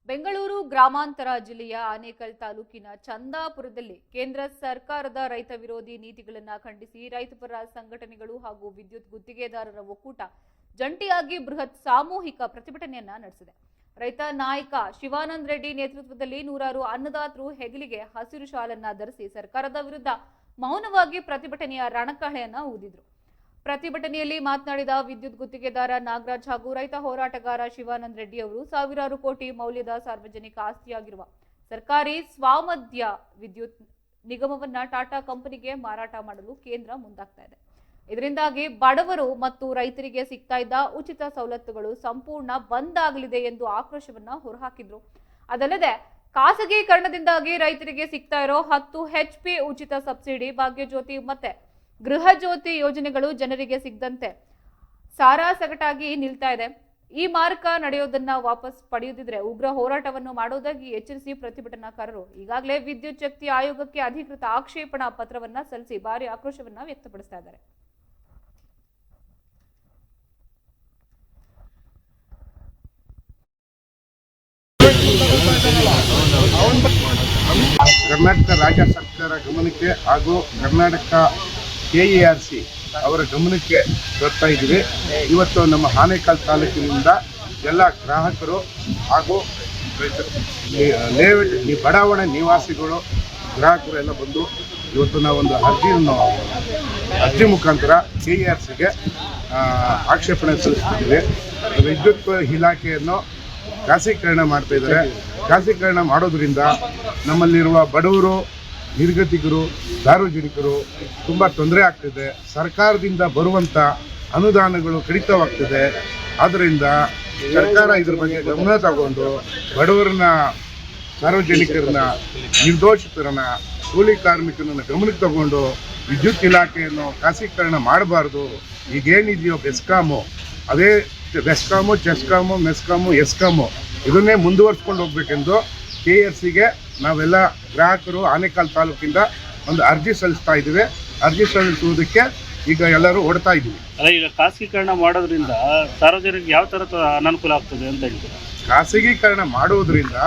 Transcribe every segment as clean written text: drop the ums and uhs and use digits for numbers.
ಬೆಂಗಳೂರು ಗ್ರಾಮಾಂತರ ಜಿಲ್ಲೆಯ ಆನೇಕಲ್ ತಾಲೂಕಿನ ಚಂದಾಪುರದಲ್ಲಿ ಕೇಂದ್ರ ಸರ್ಕಾರದ ರೈತ ವಿರೋಧಿ ನೀತಿಗಳನ್ನು ಖಂಡಿಸಿ ರೈತಪರ ಸಂಘಟನೆಗಳು ಹಾಗೂ ವಿದ್ಯುತ್ ಗುತ್ತಿಗೆದಾರರ ಒಕ್ಕೂಟ ಜಂಟಿಯಾಗಿ ಬೃಹತ್ ಸಾಮೂಹಿಕ ಪ್ರತಿಭಟನೆಯನ್ನ ನಡೆಸಿದೆ. ರೈತ ನಾಯಕ ಶಿವಾನಂದ ರೆಡ್ಡಿ ನೇತೃತ್ವದಲ್ಲಿ ನೂರಾರು ಅನ್ನದಾತರು ಹೆಗಲಿಗೆ ಹಸಿರು ಶಾಲನ್ನ ಧರಿಸಿ ಸರ್ಕಾರದ ವಿರುದ್ಧ ಮೌನವಾಗಿ ಪ್ರತಿಭಟನೆಯ ರಣಕಹಳೆಯನ್ನ ಊದಿದ್ರು. ಪ್ರತಿಭಟನೆಯಲ್ಲಿ ಮಾತನಾಡಿದ ವಿದ್ಯುತ್ ಗುತ್ತಿಗೆದಾರ ನಾಗರಾಜ್ ಹಾಗೂ ರೈತ ಹೋರಾಟಗಾರ ಶಿವಾನಂದ ರೆಡ್ಡಿ ಅವರು ಸಾವಿರಾರು ಕೋಟಿ ಮೌಲ್ಯದ ಸಾರ್ವಜನಿಕ ಆಸ್ತಿಯಾಗಿರುವ ಸರ್ಕಾರಿ ಸ್ವಾಮಧ್ಯ ವಿದ್ಯುತ್ ನಿಗಮವನ್ನ ಟಾಟಾ ಕಂಪನಿಗೆ ಮಾರಾಟ ಮಾಡಲು ಕೇಂದ್ರ ಮುಂದಾಗ್ತಾ ಇದೆ. ಇದರಿಂದಾಗಿ ಬಡವರು ಮತ್ತು ರೈತರಿಗೆ ಸಿಗ್ತಾ ಇದ್ದ ಉಚಿತ ಸವಲತ್ತುಗಳು ಸಂಪೂರ್ಣ ಬಂದ್ ಆಗಲಿದೆ ಎಂದು ಆಕ್ರೋಶವನ್ನ ಹೊರಹಾಕಿದ್ರು. ಅದಲ್ಲದೆ ಖಾಸಗೀಕರಣದಿಂದಾಗಿ ರೈತರಿಗೆ ಸಿಗ್ತಾ ಇರೋ 10 HP ಉಚಿತ ಸಬ್ಸಿಡಿ, ಭಾಗ್ಯಜ್ಯೋತಿ ಮತ್ತೆ ಗೃಹ ಜ್ಯೋತಿ ಯೋಜನೆಗಳು ಜನರಿಗೆ ಸಿಗದಂತೆ ಸಾರಾಸಗಟಾಗಿ ನಿಲ್ತಾ ಇದೆ. ಈ ಮಾರ್ಗ ನಡೆಯೋದನ್ನ ವಾಪಸ್ ಪಡೆಯುತ್ತಿದ್ರೆ ಉಗ್ರ ಹೋರಾಟವನ್ನು ಮಾಡುವುದಾಗಿ ಎಚ್ಚರಿಸಿ ಪ್ರತಿಭಟನಾಕಾರರು ಈಗಾಗಲೇ ವಿದ್ಯುತ್ ಶಕ್ತಿ ಆಯೋಗಕ್ಕೆ ಅಧಿಕೃತ ಆಕ್ಷೇಪಣಾ ಪತ್ರವನ್ನ ಸಲ್ಲಿಸಿ ಭಾರಿ ಆಕ್ರೋಶವನ್ನ ವ್ಯಕ್ತಪಡಿಸ್ತಾ ಇದ್ದಾರೆ. ಕರ್ನಾಟಕ ರಾಜ್ಯ ಸರ್ಕಾರ ಗಮನಕ್ಕೆ ಹಾಗೂ ಕರ್ನಾಟಕ KERC ಅವರ ಗಮನಕ್ಕೆ ತರ್ತಾ ಇದ್ದೀವಿ. ಇವತ್ತು ನಮ್ಮ ಆನೇಕಲ್ ತಾಲೂಕಿನಿಂದ ಎಲ್ಲ ಗ್ರಾಹಕರು ಹಾಗೂ ಬಡಾವಣೆ ನಿವಾಸಿಗಳು ಗ್ರಾಹಕರು ಎಲ್ಲ ಬಂದು ಇವತ್ತು ನಾವೊಂದು ಅರ್ಜಿ ಮುಖಾಂತರ KERCಗೆ ಆಕ್ಷೇಪಣೆ ಸಲ್ಲಿಸ್ತಿದ್ದೀವಿ. ವಿದ್ಯುತ್ ಇಲಾಖೆಯನ್ನು ಖಾಸಗೀಕರಣ ಮಾಡ್ತಾ ಇದ್ದಾರೆ. ಖಾಸಗೀಕರಣ ಮಾಡೋದ್ರಿಂದ ನಮ್ಮಲ್ಲಿರುವ ಬಡವರು, ನಿರ್ಗತಿಕರು, ಸಾರ್ವಜನಿಕರು ತುಂಬ ತೊಂದರೆ ಆಗ್ತಿದೆ. ಸರ್ಕಾರದಿಂದ ಬರುವಂಥ ಅನುದಾನಗಳು ಕಡಿತವಾಗ್ತಿದೆ. ಆದ್ದರಿಂದ ಸರ್ಕಾರ ಇದ್ರ ಬಗ್ಗೆ ಗಮನ ತಗೊಂಡು ಬಡವರನ್ನ, ಸಾರ್ವಜನಿಕರನ್ನ, ನಿರ್ದೋಷಿತರನ್ನ, ಕೂಲಿ ಕಾರ್ಮಿಕರನ್ನ ಗಮನಕ್ಕೆ ತಗೊಂಡು ವಿದ್ಯುತ್ ಇಲಾಖೆಯನ್ನು ಖಾಸಗೀಕರಣ ಮಾಡಬಾರ್ದು. ಈಗೇನಿದೆಯೋ ಬೆಸ್ಕಾಮು, ಅದೇ ಬೆಸ್ಕಾಮು, ಚೆಸ್ಕಾಮು, ಮೆಸ್ಕಾಮು, ಎಸ್ಕಾಮು ಇದನ್ನೇ ಮುಂದುವರ್ಸ್ಕೊಂಡು ಹೋಗ್ಬೇಕೆಂದು KERCಗೆ ನಾವೆಲ್ಲ ಗ್ರಾಹಕರು ಆನೇಕಲ್ ತಾಲೂಕಿಂದ ಒಂದು ಅರ್ಜಿ ಸಲ್ಲಿಸ್ತಾ ಇದ್ದೀವಿ. ಅರ್ಜಿ ಸಲ್ಲಿಸುವುದಕ್ಕೆ ಈಗ ಎಲ್ಲರೂ ಓಡ್ತಾ ಇದ್ದೀವಿ. ಅಲ್ಲ, ಈಗ ಖಾಸಗೀಕರಣ ಮಾಡೋದ್ರಿಂದ ಸಾರ್ವಜನಿಕರಿಗೆ ಯಾವ ಥರದ ಅನಾನುಕೂಲ ಆಗ್ತದೆ ಅಂತ ಹೇಳ್ತೀರಾ? ಖಾಸಗೀಕರಣ ಮಾಡೋದ್ರಿಂದ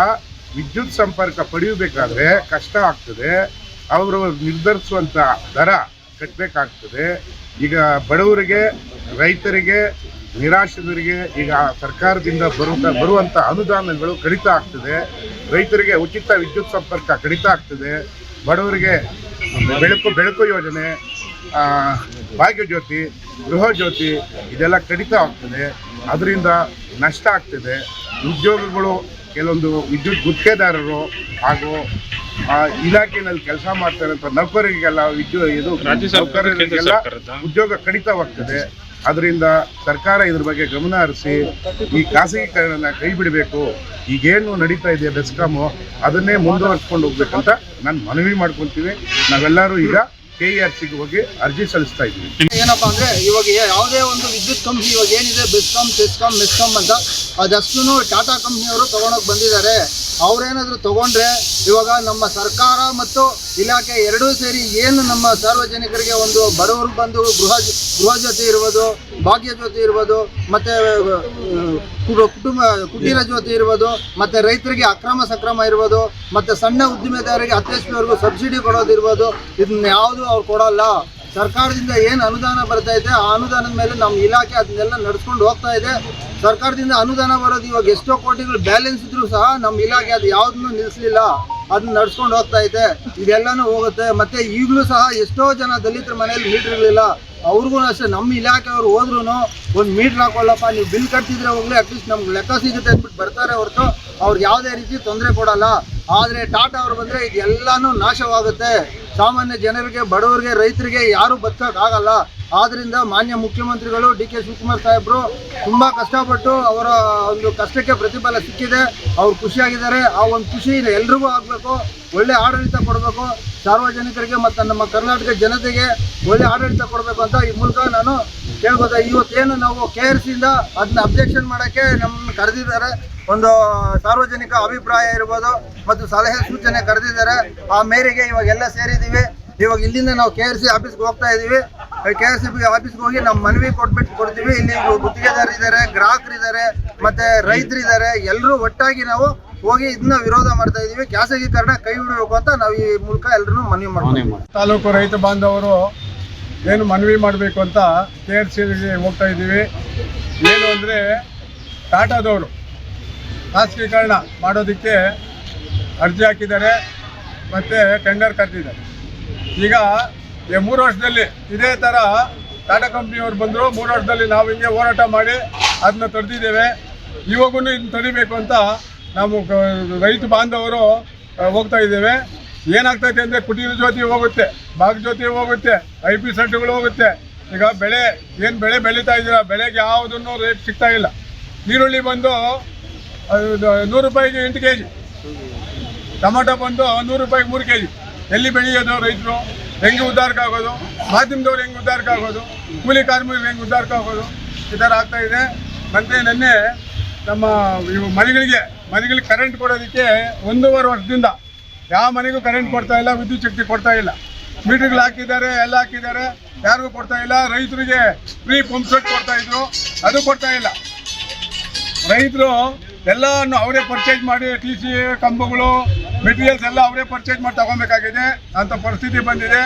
ವಿದ್ಯುತ್ ಸಂಪರ್ಕ ಪಡೆಯಬೇಕಾದ್ರೆ ಕಷ್ಟ ಆಗ್ತದೆ. ಅವರು ನಿರ್ಧರಿಸುವಂಥ ದರ ಕಟ್ಟಬೇಕಾಗ್ತದೆ. ಈಗ ಬಡವರಿಗೆ, ರೈತರಿಗೆ, ನಿರಾಶ್ರಿತರಿಗೆ ಈಗ ಸರ್ಕಾರದಿಂದ ಬರುವಂಥ ಅನುದಾನಗಳು ಕಡಿತ ಆಗ್ತದೆ. ರೈತರಿಗೆ ಉಚಿತ ವಿದ್ಯುತ್ ಸಂಪರ್ಕ ಕಡಿತ ಆಗ್ತದೆ. ಬಡವರಿಗೆ ಬೆಳಕು ಯೋಜನೆ, ಭಾಗ್ಯಜ್ಯೋತಿ, ಗೃಹ ಜ್ಯೋತಿ ಇದೆಲ್ಲ ಕಡಿತ ಆಗ್ತದೆ. ಅದರಿಂದ ನಷ್ಟ ಆಗ್ತದೆ. ಉದ್ಯೋಗಗಳು ಕೆಲವೊಂದು ವಿದ್ಯುತ್ ಗುತ್ತಿಗೆದಾರರು ಹಾಗೂ ಇಲಾಖೆಯಲ್ಲಿ ಕೆಲಸ ಮಾಡ್ತಾರಂಥ ನೌಕರರಿಗೆಲ್ಲ ನೌಕರರಿಗೆಲ್ಲ ಉದ್ಯೋಗ ಕಡಿತವಾಗ್ತದೆ. ಅದರಿಂದ ಸರ್ಕಾರ ಇದ್ರ ಬಗ್ಗೆ ಗಮನ ಹರಿಸಿ ಈ ಖಾಸಗೀಕರಣನ ಕೈ ಬಿಡಬೇಕು. ಈಗೇನು ನಡೀತಾ ಇದೆ ಬೆಸ್ಕಾಮು ಅದನ್ನೇ ಮುಂದುವರ್ಸ್ಕೊಂಡು ಹೋಗ್ಬೇಕಂತ ನಾನು ಮನವಿ ಮಾಡ್ಕೊತೀವಿ. ನಾವೆಲ್ಲರೂ ಈಗ KERCಗೆ ಹೋಗಿ ಅರ್ಜಿ ಸಲ್ಲಿಸ್ತಾ ಇದ್ದೀವಿ. ಏನಪ್ಪಾ ಅಂದ್ರೆ ಇವಾಗ ಯಾವುದೇ ಒಂದು ವಿದ್ಯುತ್ ಕಂಪ್ನಿ ಇವಾಗ ಏನಿದೆ ಬೆಸ್ಕಾಮ್, ಚೆಸ್ಕಾಮ್, ಮೆಸ್ಕಾಮ್ ಅಂತ ಅದಷ್ಟು ಟಾಟಾ ಕಂಪ್ನಿಯವರು ತಗೊಂಡೋಗಿ ಬಂದಿದ್ದಾರೆ. ಅವ್ರೇನಾದ್ರು ತಗೊಂಡ್ರೆ ಇವಾಗ ನಮ್ಮ ಸರ್ಕಾರ ಮತ್ತು ಇಲಾಖೆ ಎರಡೂ ಸೇರಿ ಏನು ನಮ್ಮ ಸಾರ್ವಜನಿಕರಿಗೆ ಒಂದು ಬಡವರು ಬಂದು ಗೃಹ ಜ್ಯೋತಿ ಇರ್ಬೋದು, ಭಾಗ್ಯ ಜ್ಯೋತಿ ಇರ್ಬೋದು, ಮತ್ತೆ ಕುಟೀರ ಜ್ಯೋತಿ ಇರ್ಬೋದು, ಮತ್ತೆ ರೈತರಿಗೆ ಅಕ್ರಮ ಸಕ್ರಮ ಇರ್ಬೋದು, ಮತ್ತೆ ಸಣ್ಣ ಉದ್ದಿಮೆದಾರರಿಗೆ 10 HP ವರೆಗೂ ಸಬ್ಸಿಡಿ ಕೊಡೋದಿರ್ಬೋದು, ಇದನ್ನ ಯಾವುದು ಅವ್ರು ಕೊಡೋಲ್ಲ. ಸರ್ಕಾರದಿಂದ ಏನು ಅನುದಾನ ಬರ್ತಾ ಇದೆ ಆ ಅನುದಾನದ ಮೇಲೆ ನಮ್ಮ ಇಲಾಖೆ ಅದನ್ನೆಲ್ಲ ನಡ್ಸ್ಕೊಂಡು ಹೋಗ್ತಾ ಇದೆ. ಸರ್ಕಾರದಿಂದ ಅನುದಾನ ಬರೋದು ಇವಾಗ ಎಷ್ಟೋ ಕೋಟಿಗಳು ಬ್ಯಾಲೆನ್ಸ್ ಇದ್ರೂ ಸಹ ನಮ್ಮ ಇಲಾಖೆ ಅದು ಯಾವುದನ್ನು ನಿಲ್ಲಿಸಲಿಲ್ಲ, ಅದನ್ನ ನಡ್ಸ್ಕೊಂಡು ಹೋಗ್ತಾ ಇದೆ. ಇದೆಲ್ಲನೂ ಹೋಗುತ್ತೆ. ಮತ್ತೆ ಈಗಲೂ ಸಹ ಎಷ್ಟೋ ಜನ ದಲಿತರ ಮನೆಯಲ್ಲಿ ಮೀಟರ್ ಇರಲಿಲ್ಲ, ಅವ್ರಿಗೂ ಅಷ್ಟೇ ನಮ್ಮ ಇಲಾಖೆಯವರು ಹೋದ್ರೂ ಒಂದು ಮೀಟ್ರ್ ಹಾಕೊಳ್ಳಪ್ಪ, ನೀವು ಬಿಲ್ ಕಟ್ತಿದ್ರೆ ಹೋಗ್ಲಿ ಅಟ್ಲೀಸ್ಟ್ ನಮ್ಗೆ ಲೆಕ್ಕ ಸಿಗುತ್ತೆ ಅಂದ್ಬಿಟ್ಟು ಬರ್ತಾರೆ ಹೊರತು ಅವ್ರಿಗೆ ಯಾವುದೇ ರೀತಿ ತೊಂದರೆ ಕೊಡಲ್ಲ. ಆದರೆ ಟಾಟಾ ಅವರು ಬಂದರೆ ಇದೆಲ್ಲನೂ ನಾಶವಾಗುತ್ತೆ. ಸಾಮಾನ್ಯ ಜನರಿಗೆ, ಬಡವರಿಗೆ, ರೈತರಿಗೆ ಯಾರೂ ಬದುಕೋಕ್ಕಾಗಲ್ಲ. ಆದ್ದರಿಂದ ಮಾನ್ಯ ಮುಖ್ಯಮಂತ್ರಿಗಳು DK ಶಿವಕುಮಾರ್ ಸಾಹೇಬರು ತುಂಬ ಕಷ್ಟಪಟ್ಟು ಅವರ ಒಂದು ಕಷ್ಟಕ್ಕೆ ಪ್ರತಿಫಲ ಸಿಕ್ಕಿದೆ. ಅವ್ರು ಖುಷಿಯಾಗಿದ್ದಾರೆ. ಆ ಒಂದು ಖುಷಿ ಎಲ್ರಿಗೂ ಆಗಬೇಕು. ಒಳ್ಳೆ ಆಡಳಿತ ಕೊಡಬೇಕು ಸಾರ್ವಜನಿಕರಿಗೆ ಮತ್ತು ನಮ್ಮ ಕರ್ನಾಟಕ ಜನತೆಗೆ ಒಳ್ಳೆ ಆಡಳಿತ ಕೊಡಬೇಕು ಅಂತ ಈ ಮೂಲಕ ನಾನು ಕೇಳ್ಬೋದು. ಇವತ್ತೇನು ನಾವು KERCಯಿಂದ ಅದನ್ನ ಅಬ್ಜೆಕ್ಷನ್ ಮಾಡೋಕ್ಕೆ ನಮ್ಮನ್ನು ಕರೆದಿದ್ದಾರೆ. ಒಂದು ಸಾರ್ವಜನಿಕ ಅಭಿಪ್ರಾಯ ಇರ್ಬೋದು ಮತ್ತು ಸಲಹೆ ಸೂಚನೆ ಕರೆದಿದ್ದಾರೆ. ಆ ಮೇರೆಗೆ ಇವಾಗೆಲ್ಲ ಸೇರಿದ್ದೀವಿ. ಇವಾಗ ಇಲ್ಲಿಂದ ನಾವು KRC ಆಫೀಸ್ಗೆ ಹೋಗ್ತಾ ಇದೀವಿ. KRC ಆಫೀಸ್ಗೆ ಹೋಗಿ ನಮ್ಮ ಮನವಿ ಕೊಡ್ತೀವಿ. ಇಲ್ಲಿ ಗುತ್ತಿಗೆದಾರರಿದ್ದಾರೆ, ಗ್ರಾಹಕರಿದ್ದಾರೆ, ಮತ್ತೆ ರೈತರಿದ್ದಾರೆ. ಎಲ್ಲರೂ ಒಟ್ಟಾಗಿ ನಾವು ಹೋಗಿ ಇದನ್ನ ವಿರೋಧ ಮಾಡ್ತಾ ಇದೀವಿ. ಖಾಸಗೀಕರಣ ಕೈ ಬಿಡಬೇಕು ಅಂತ ನಾವು ಈ ಮೂಲಕ ಎಲ್ಲರೂ ಮನವಿ ಮಾಡ್ತೀವಿ. ತಾಲೂಕು ರೈತ ಬಾಂಧವರು ಏನು ಮನವಿ ಮಾಡಬೇಕು ಅಂತ KRCಗೆ ಹೋಗ್ತಾ ಇದ್ದೀವಿ. ಏನು ಅಂದರೆ ಟಾಟಾದವರು ಖಾಸಗೀಕರಣ ಮಾಡೋದಕ್ಕೆ ಅರ್ಜಿ ಹಾಕಿದ್ದಾರೆ ಮತ್ತು ಟೆಂಡರ್ ಕರೆದಿದ್ದಾರೆ. ಈಗ 3 ವರ್ಷದಲ್ಲಿ ಇದೇ ಥರ ಟಾಟಾ ಕಂಪ್ನಿಯವ್ರು ಬಂದರು. 3 ವರ್ಷದಲ್ಲಿ ನಾವು ಹಿಂಗೆ ಹೋರಾಟ ಮಾಡಿ ಅದನ್ನ ತಡೆದಿದ್ದೇವೆ. ಇವಾಗೂ ಇದನ್ನ ತಡಿಬೇಕು ಅಂತ ನಾವು ರೈತ ಬಾಂಧವರು ಹೋಗ್ತಾ ಇದ್ದೇವೆ. ಏನಾಗ್ತೈತೆ ಅಂದರೆ ಕುಟೀರ ಜ್ಯೋತಿ ಹೋಗುತ್ತೆ, ಭಾಗಜ್ಯೋತಿ ಹೋಗುತ್ತೆ, IP ಸೆಟ್ಗಳು ಹೋಗುತ್ತೆ. ಈಗ ಏನು ಬೆಳೆ ಬೆಳೀತಾ ಇದ್ದೀರಾ, ಬೆಳೆಗೆ ಯಾವುದನ್ನು ರೇಟ್ ಸಿಗ್ತಾ ಇಲ್ಲ. ಈರುಳ್ಳಿ ಬಂದು 100 ರೂಪಾಯಿಗೆ 8 kg, ಟೊಮೊಟೊ ಬಂದು 100 ರೂಪಾಯಿಗೆ 3 kg. ಎಲ್ಲಿ ಬೆಳೆಯೋದು ರೈತರು? ಹೆಂಗೆ ಉದ್ಧಾರಕ್ಕೆ ಆಗೋದು? ಮಾಧ್ಯಮದವ್ರು ಹೆಂಗೆ ಉದ್ಧಾರಕ್ಕೆ ಆಗೋದು? ಕೂಲಿ ಕಾರ್ಮಿಕರು ಹೆಂಗೆ ಉದ್ಧಾರಕ್ಕೆ ಆಗೋದು? ಈ ಥರ ಆಗ್ತಾಯಿದೆ. ಮತ್ತು ನಿನ್ನೆ ನಮ್ಮ ಇವು ಮನೆಗಳಿಗೆ ಕರೆಂಟ್ ಕೊಡೋದಕ್ಕೆ 1.5 ವರ್ಷದಿಂದ ಯಾವ ಮನೆಗೂ ಕರೆಂಟ್ ಕೊಡ್ತಾ ಇಲ್ಲ, ವಿದ್ಯುತ್ ಶಕ್ತಿ ಕೊಡ್ತಾ ಇಲ್ಲ. ಮೀಟರ್ಗಳು ಹಾಕಿದ್ದಾರೆ, ಎಲ್ಲ ಹಾಕಿದ್ದಾರೆ, ಯಾರಿಗೂ ಕೊಡ್ತಾ ಇಲ್ಲ. ರೈತರಿಗೆ ಫ್ರೀ ಪಂಪ್ ಸೆಟ್ ಕೊಡ್ತಾ ಇದ್ರು, ಅದು ಕೊಡ್ತಾ ಇಲ್ಲ. ರೈತರು ಎಲ್ಲವನ್ನು ಅವರೇ ಪರ್ಚೇಸ್ ಮಾಡಿ TC ಕಂಬಗಳು, ಮೆಟೀರಿಯಲ್ಸ್ ಎಲ್ಲ ಅವರೇ ಪರ್ಚೇಸ್ ಮಾಡಿ ತಗೊಬೇಕಾಗಿದೆ ಅಂತ ಪರಿಸ್ಥಿತಿ ಬಂದಿದೆ.